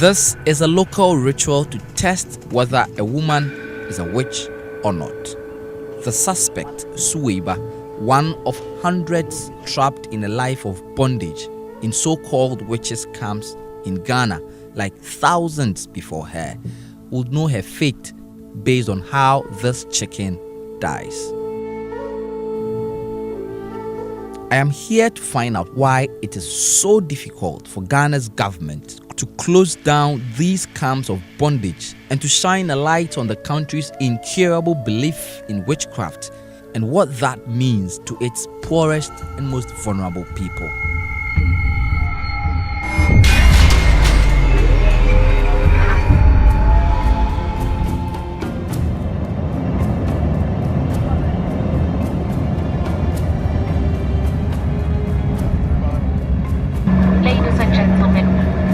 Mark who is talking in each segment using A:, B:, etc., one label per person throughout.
A: This is a local ritual to test whether a woman is a witch or not. The suspect, Suweiba, one of hundreds trapped in a life of bondage in so-called witches' camps in Ghana, like thousands before her, would know her fate based on how this chicken dies. I am here to find out why it is so difficult for Ghana's government to close down these camps of bondage and to shine a light on the country's incurable belief in witchcraft and what that means to its poorest and most vulnerable people.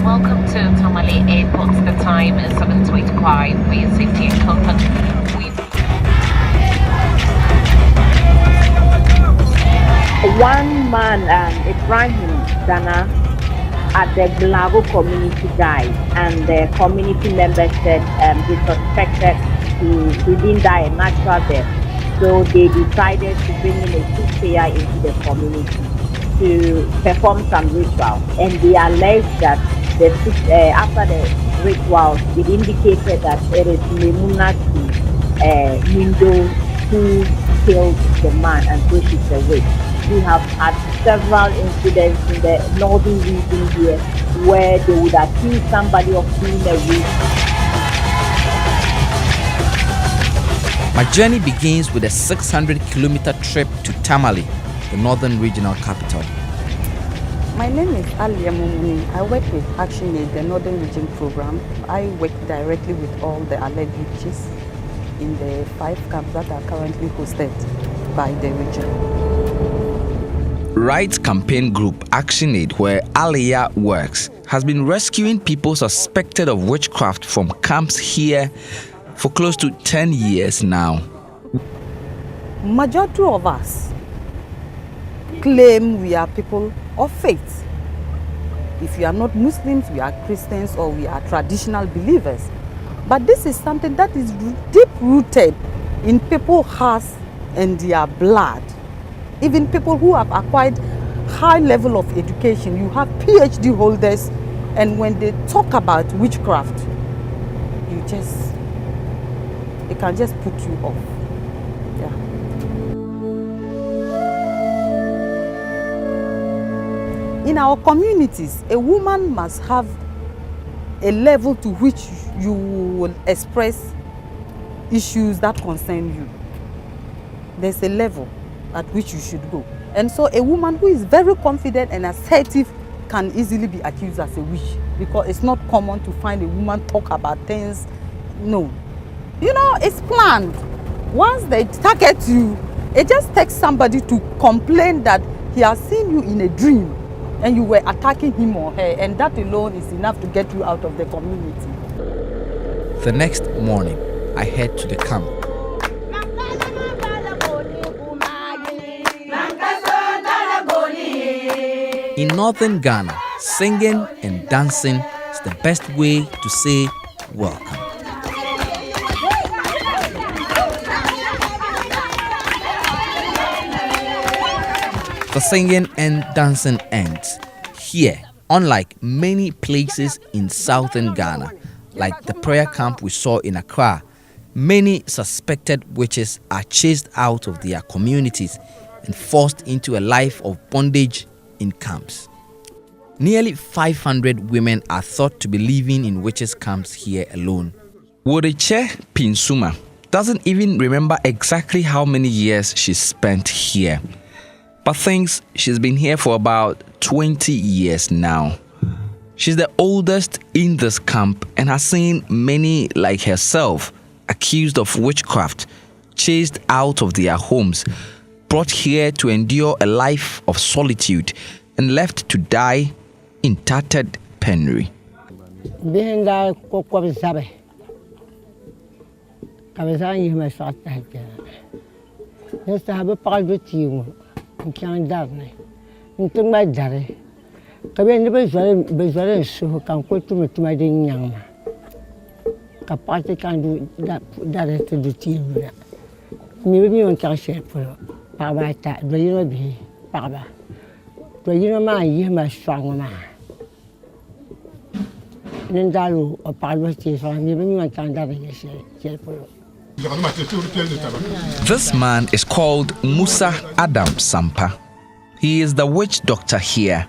B: Welcome to Tamale Airport. The time is 7:25. For your safety and comfort,
C: one man, Ibrahim Dana, at the Blago community died, and the community members said he suspected he didn't die a natural death. So they decided to bring in a soothsayer into the community to perform some ritual, and they alleged that after the ritual, it indicated that it is Memunati Mindo who killed the man, and so she's a witch. We have had several incidents in the northern region here where they would accuse somebody of being a witch.
A: My journey begins with a 600-kilometer trip to Tamale, the northern regional capital.
D: My name is Alia Mumuni. I work with Action Aid, the Northern Region program. I work directly with all the alleged witches in the 5 camps that are currently hosted by the region.
A: Rights campaign group Action Aid, where Alia works, has been rescuing people suspected of witchcraft from camps here for close to 10 years now.
D: Majority of us claim we are people of faith. If we are not Muslims, we are Christians, or we are traditional believers. But this is something that is deep-rooted in people's hearts and their blood. Even people who have acquired high level of education, you have PhD holders, and when they talk about witchcraft, it can just put you off. Yeah. In our communities, a woman must have a level to which you will express issues that concern you. There's a level at which you should go. And so a woman who is very confident and assertive can easily be accused as a witch, because it's not common to find a woman talk about things. No. You know, it's planned. Once they target you, it just takes somebody to complain that he has seen you in a dream and you were attacking him or her, and that alone is enough to get you out of the community.
A: The next morning, I head to the camp. In northern Ghana, singing and dancing is the best way to say welcome. The singing and dancing ends. Here, unlike many places in southern Ghana, like the prayer camp we saw in Accra, many suspected witches are chased out of their communities and forced into a life of bondage in camps. Nearly 500 women are thought to be living in witches' camps here alone. Wodeche Pinsuma doesn't even remember exactly how many years she spent here, but thinks she's been here for about 20 years now. She's the oldest in this camp and has seen many like herself accused of witchcraft, chased out of their homes, brought here to endure a life of solitude, and left to die in tattered penury.
E: Kabe ni bezware so kan ko tu metuma de nyama. Ka party kan do that to the team. Mi bi on ka share for pa ta do you be pa ba. Do you ma yi ma strong ma. Nindalo o pa lo ti so mi bi on kan da de share for.
A: This man is called Musa Adam Sampa. He is the witch doctor here,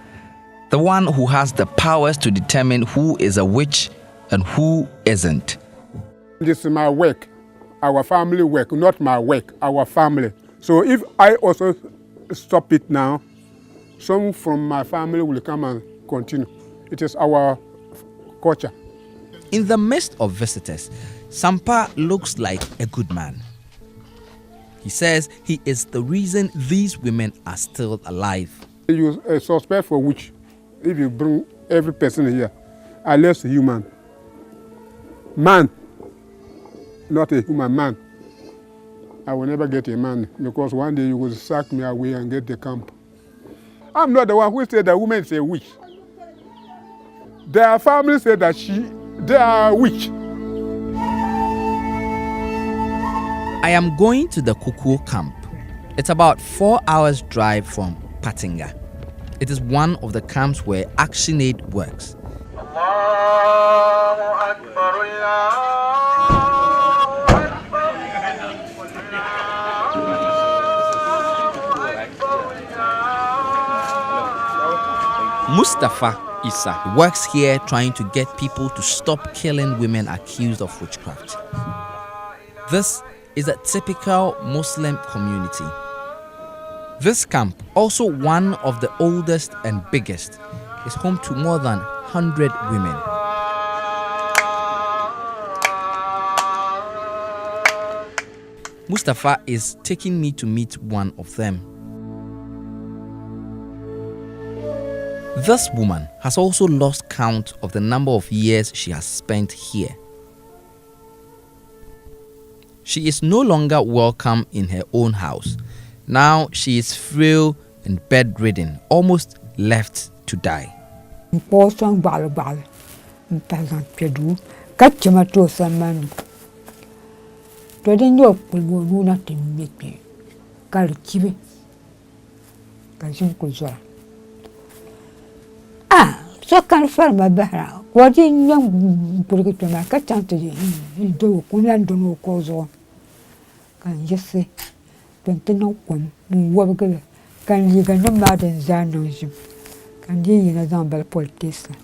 A: the one who has the powers to determine who is a witch and who isn't.
F: This is my work, our family work, not my work, our family. So if I also stop it now, some from my family will come and continue. It is our culture.
A: In the midst of visitors, Sampa looks like a good man. He says he is the reason these women are still alive.
F: You suspect for witch if you bring every person here, unless human. Man, not a human man. I will never get a man because one day you will sack me away and get the camp. I'm not the one who said that woman is a witch. Their family said that they are a witch.
A: I am going to the Kukuo camp. It's about 4 hours drive from Patinga. It is one of the camps where Action Aid works. Mustafa Issa works here trying to get people to stop killing women accused of witchcraft. This is a typical Muslim community. This camp, also one of the oldest and biggest, is home to more than 100 women. Mustafa is taking me to meet one of them. This woman has also lost count of the number of years she has spent here. She is no longer welcome in her own house. Now she is frail and bedridden, almost left to die.
G: So kan farma bahra wadi nyam purgito ma ka tanto do kunan do no kozo kan yesse penteno kwam wabgala kan yiga no maden zano jim kan yi na zambal politisa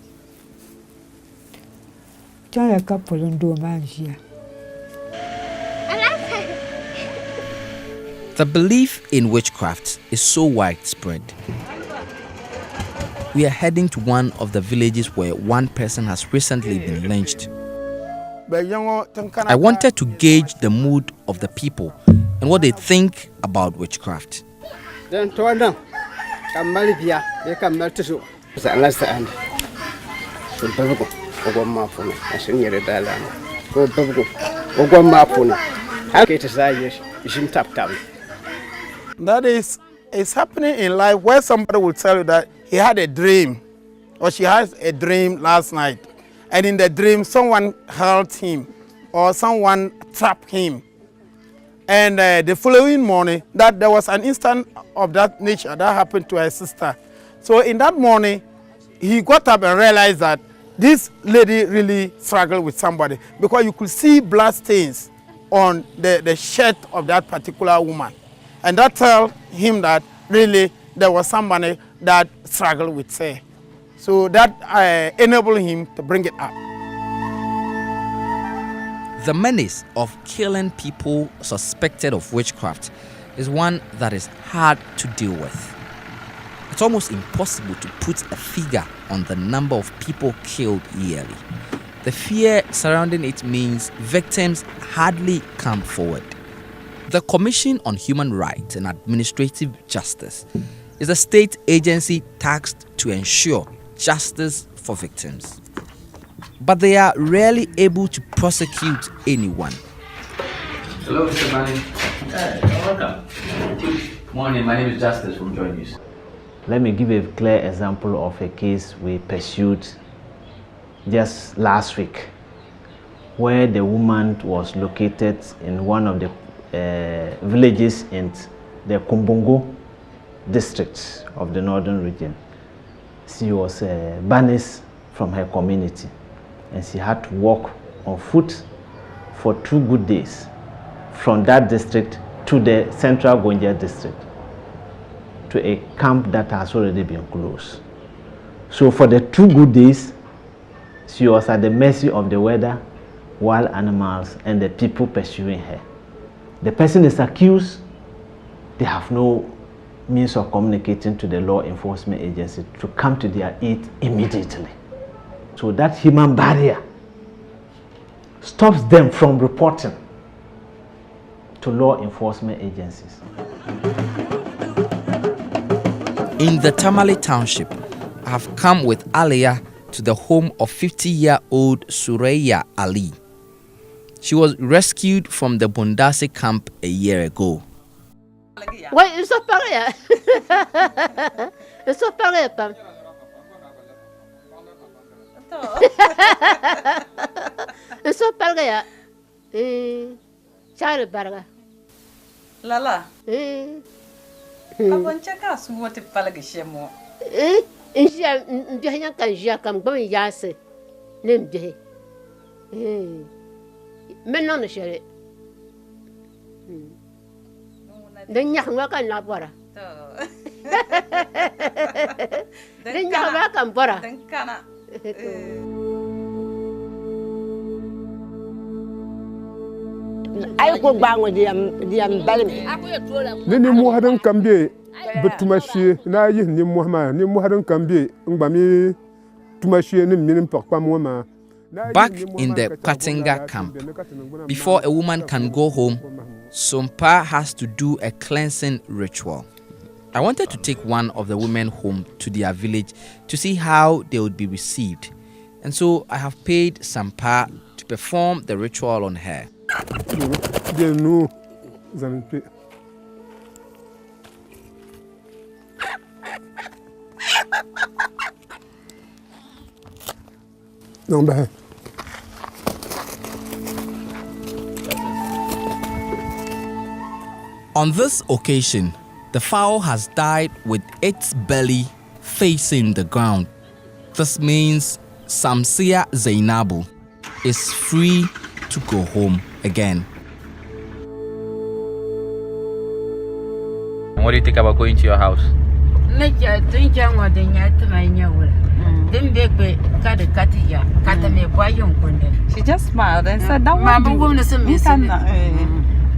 G: tala ka polondo manjia.
A: The belief in witchcraft is so widespread. We are heading to one of the villages where one person has recently been lynched. I wanted to gauge the mood of the people and what they think about witchcraft.
H: That is, it's happening in life where somebody will tell you that he had a dream or she has a dream last night, and in the dream someone held him or someone trapped him, and the following morning that there was an instance of that nature that happened to her sister. So in that morning he got up and realized that this lady really struggled with somebody, because you could see blood stains on the shirt of that particular woman, and that told him that really there was somebody that struggled with her. So that enabled him to bring it up.
A: The menace of killing people suspected of witchcraft is one that is hard to deal with. It's almost impossible to put a figure on the number of people killed yearly. The fear surrounding it means victims hardly come forward. The Commission on Human Rights and Administrative Justice is a state agency tasked to ensure justice for victims. But they are rarely able to prosecute anyone.
I: Hello, Mr. Manning. Welcome. Morning, my name is Justice from Joy News.
J: Let me give a clear example of a case we pursued just last week, where the woman was located in one of the villages in the Kumbungo district of the northern region. She was banished from her community, and she had to walk on foot for 2 good days from that district to the central Gonja district, to a camp that has already been closed. So for the 2 good days, she was at the mercy of the weather, wild animals, and the people pursuing her. The person is accused. They have no means of communicating to the law enforcement agency to come to their aid immediately. So that human barrier stops them from reporting to law enforcement agencies.
A: In the Tamale Township, I have come with Aliyah to the home of 50-year-old Suraya Ali. She was rescued from the Bondage camp a year ago.
K: Wait, it's so pareil. It's so pareil, Pam. It's so pareil. Child barga.
D: Lala. Abon chaka su wote palagi shemo.
K: Injia njanya kan jia kam gbon yase. Nembe. Maintenant ne chérie. Den nyak wa kan la bora. Den nyak wa kan bora.
D: Den kana.
E: Ay ko bango diam balmi.
F: Ni mu hadan kambe betumashi na yi ni mu ma ni mu hadan kambe ngbami tumashi ni minin pakpa mu ma.
A: Back in the Patinga camp, before a woman can go home, Sompa has to do a cleansing ritual. I wanted to take one of the women home to their village to see how they would be received. And so I have paid Sampa to perform the ritual on her. On this occasion, the fowl has died with its belly facing the ground. This means Samsia Zainabu is free to go home again.
I: What do you think about going to your house?
D: She just smiled and said, that one.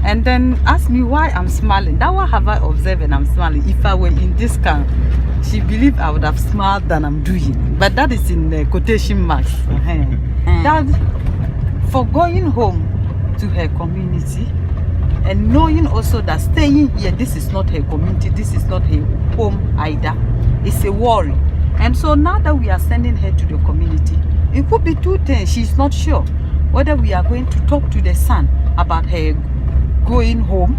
D: And then asked me why I'm smiling. That one have I observed and I'm smiling. If I were in this camp, she believed I would have smiled than I'm doing. But that is in quotation marks. That for going home to her community and knowing also that staying here, this is not her community, this is not her home either. It's a worry. And so now that we are sending her to the community, it could be 2 things. She's not sure whether we are going to talk to the son about her going home,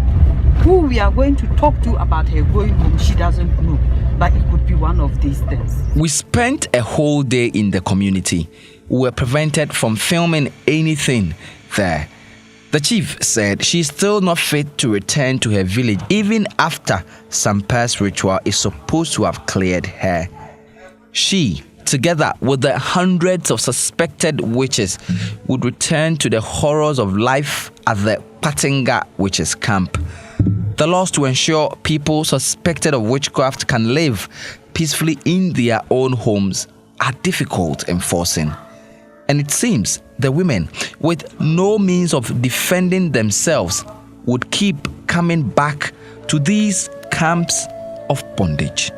D: who we are going to talk to about her going home, she doesn't know. But it could be one of these things.
A: We spent a whole day in the community. We were prevented from filming anything there. The chief said she's still not fit to return to her village even after Sampa's ritual is supposed to have cleared her. She, together with the hundreds of suspected witches, would return to the horrors of life at the Patinga witches camp. The laws to ensure people suspected of witchcraft can live peacefully in their own homes are difficult enforcing. And it seems the women with no means of defending themselves would keep coming back to these camps of bondage.